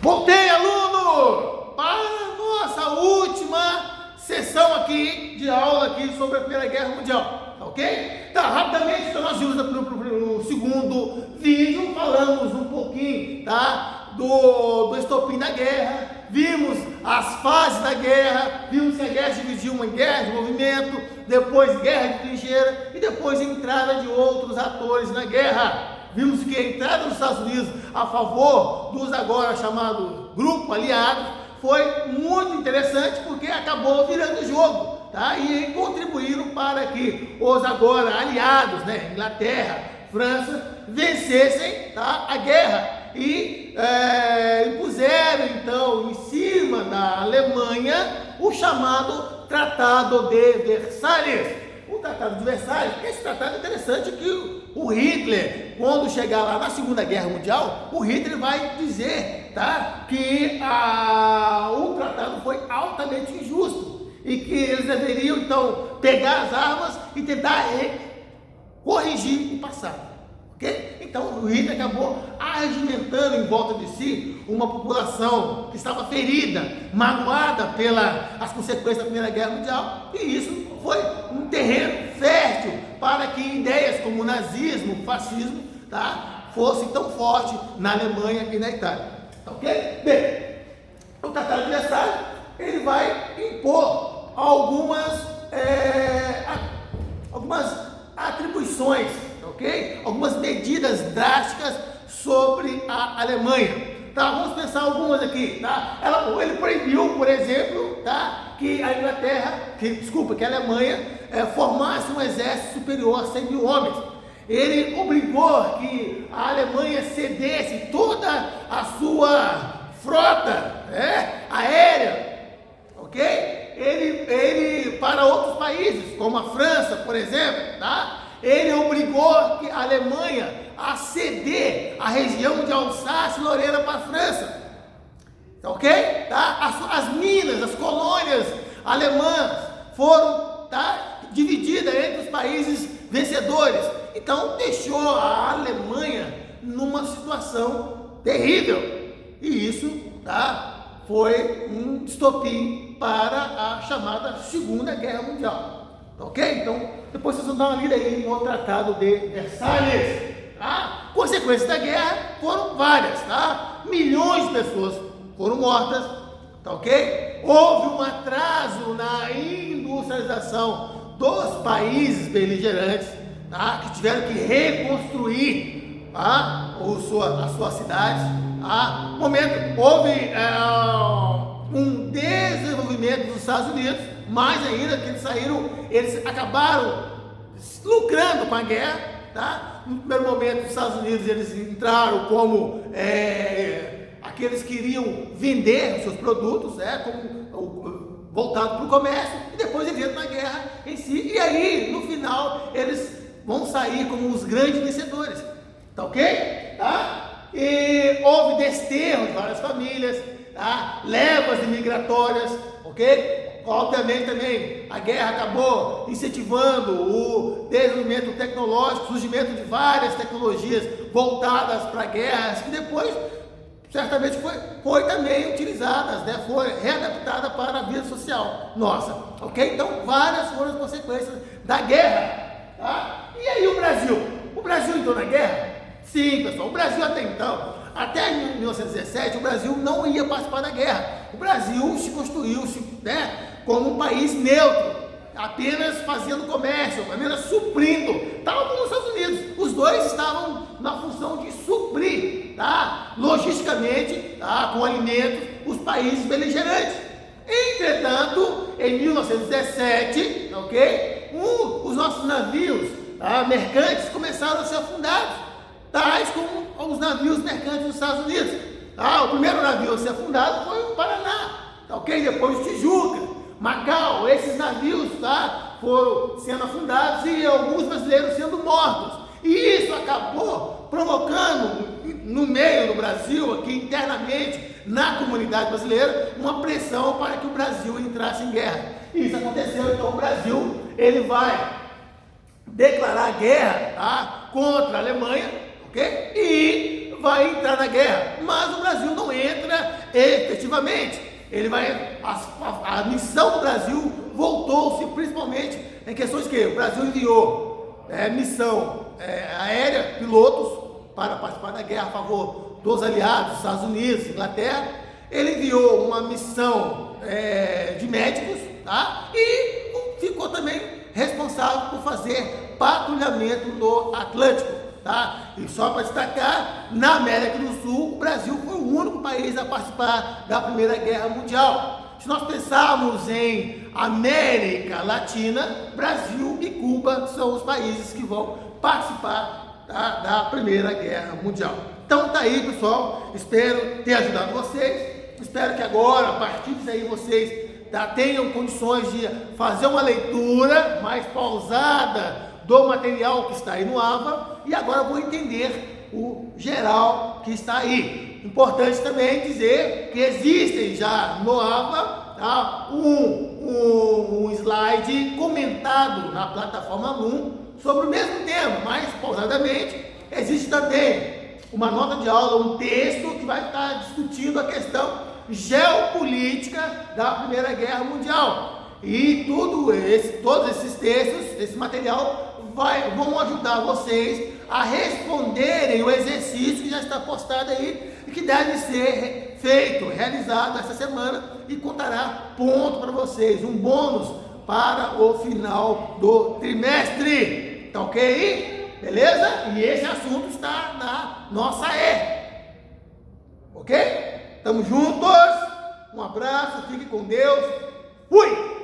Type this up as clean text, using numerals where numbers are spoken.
Voltei, aluno, para a nossa última sessão aqui de aula aqui sobre a Primeira Guerra Mundial, tá ok? Tá, rapidamente, então nós vimos no segundo vídeo, falamos um pouquinho, tá, do estopim da guerra, vimos as fases da guerra, vimos que a guerra se dividiu em guerra de movimento, depois guerra de trincheira e depois a entrada de outros atores na guerra. Vimos que a entrada dos Estados Unidos a favor dos agora chamados grupo aliado foi muito interessante porque acabou virando o jogo, tá? E contribuíram para que os agora aliados, né, Inglaterra, França, vencessem, tá, a guerra e impuseram então em cima da Alemanha o chamado Tratado de Versalhes. O Tratado de Versalhes, esse tratado é interessante que o Hitler, quando chegar lá na Segunda Guerra Mundial, o Hitler vai dizer, tá, que o tratado foi altamente injusto e que eles deveriam então pegar as armas e tentar corrigir o passado, ok? Então o Hitler acabou arregimentando em volta de si uma população que estava ferida, magoada pelas consequências da Primeira Guerra Mundial, e isso foi um terreno fértil para que ideias como nazismo, fascismo, tá, fossem tão fortes na Alemanha e na Itália, tá, ok? Bem, o Tratado de Versalhes, ele vai impor algumas atribuições, ok? Algumas medidas drásticas sobre a Alemanha. Tá, vamos pensar algumas aqui, tá? Ele proibiu, por exemplo, tá, que a que a Alemanha formasse um exército superior a 100 mil homens. Ele obrigou que a Alemanha cedesse toda a sua frota aérea, ok? Ele para outros países, como a França, por exemplo, tá? Ele obrigou a Alemanha a ceder a região de Alsácia e Lorena para a França, ok? Tá? As minas, as colônias alemãs foram, tá, divididas entre os países vencedores. Então deixou a Alemanha numa situação terrível, e isso, tá, foi um estopim para a chamada Segunda Guerra Mundial. Ok? Então, depois vocês vão dar uma lida aí no Tratado de Versalhes. Tá? Consequências da guerra foram várias, tá? Milhões de pessoas foram mortas, tá, ok? Houve um atraso na industrialização dos países beligerantes, tá? Que tiveram que reconstruir, tá, as suas cidades. Tá? Houve um desenvolvimento dos Estados Unidos, mais ainda que eles acabaram lucrando com a guerra, tá? No primeiro momento, os Estados Unidos eles entraram como aqueles que iriam vender os seus produtos, como voltado para o comércio, e depois eles entram na guerra em si, e aí, no final, eles vão sair como os grandes vencedores, tá, ok? Tá? E houve desterro de várias famílias, tá? Levas migratórias, ok? Obviamente também a guerra acabou incentivando o desenvolvimento tecnológico, o surgimento de várias tecnologias voltadas para guerras, que depois certamente foi também utilizadas, né? Foi readaptada para a vida social nossa, ok? Então várias foram as consequências da guerra, tá? E aí o Brasil? O Brasil entrou na guerra? Sim, pessoal, o Brasil até então, até 1917, o Brasil não ia participar da guerra. O Brasil se construiu, né, como um país neutro, apenas fazendo comércio, apenas suprindo, tal como os Estados Unidos. Os dois estavam na função de suprir, tá, logisticamente, tá, com alimentos, os países beligerantes. Entretanto, em 1917, ok, os nossos navios, tá, mercantes começaram a ser afundados, tais como os navios mercantes dos Estados Unidos. Tá? O primeiro navio a ser afundado foi o Paraná, tá, ok? Depois Tijuca, Macau, esses navios, tá, foram sendo afundados e alguns brasileiros sendo mortos. E isso acabou provocando no meio do Brasil, aqui internamente, na comunidade brasileira, uma pressão para que o Brasil entrasse em guerra. E isso aconteceu, então o Brasil ele vai declarar guerra, tá, contra a Alemanha, ok? E vai entrar na guerra, mas o Brasil não entra efetivamente. A missão do Brasil voltou-se principalmente em questões que o Brasil enviou missão aérea, pilotos, para participar da guerra a favor dos aliados, Estados Unidos, Inglaterra. Ele enviou uma missão de médicos, tá? E ficou também responsável por fazer patrulhamento no Atlântico, tá? E só para destacar, na América do Sul, o Brasil foi o único país a participar da Primeira Guerra Mundial. Se nós pensarmos em América Latina, Brasil e Cuba são os países que vão participar da Primeira Guerra Mundial. Então tá aí, pessoal, espero ter ajudado vocês. Espero que agora, a partir disso aí, vocês tenham condições de fazer uma leitura mais pausada do material que está aí no AVA, e agora vou entender o geral que está aí. Importante também dizer que existem já no AVA um slide comentado na plataforma Loom sobre o mesmo tema, mas pausadamente. Existe também uma nota de aula, um texto que vai estar discutindo a questão geopolítica da Primeira Guerra Mundial. E todos esses textos, esse material vão ajudar vocês a responderem o exercício que já está postado aí e que deve ser realizado essa semana, e contará ponto para vocês, um bônus para o final do trimestre. Tá ok? Beleza? E esse assunto está na nossa ok? Tamo juntos, um abraço, fique com Deus, fui!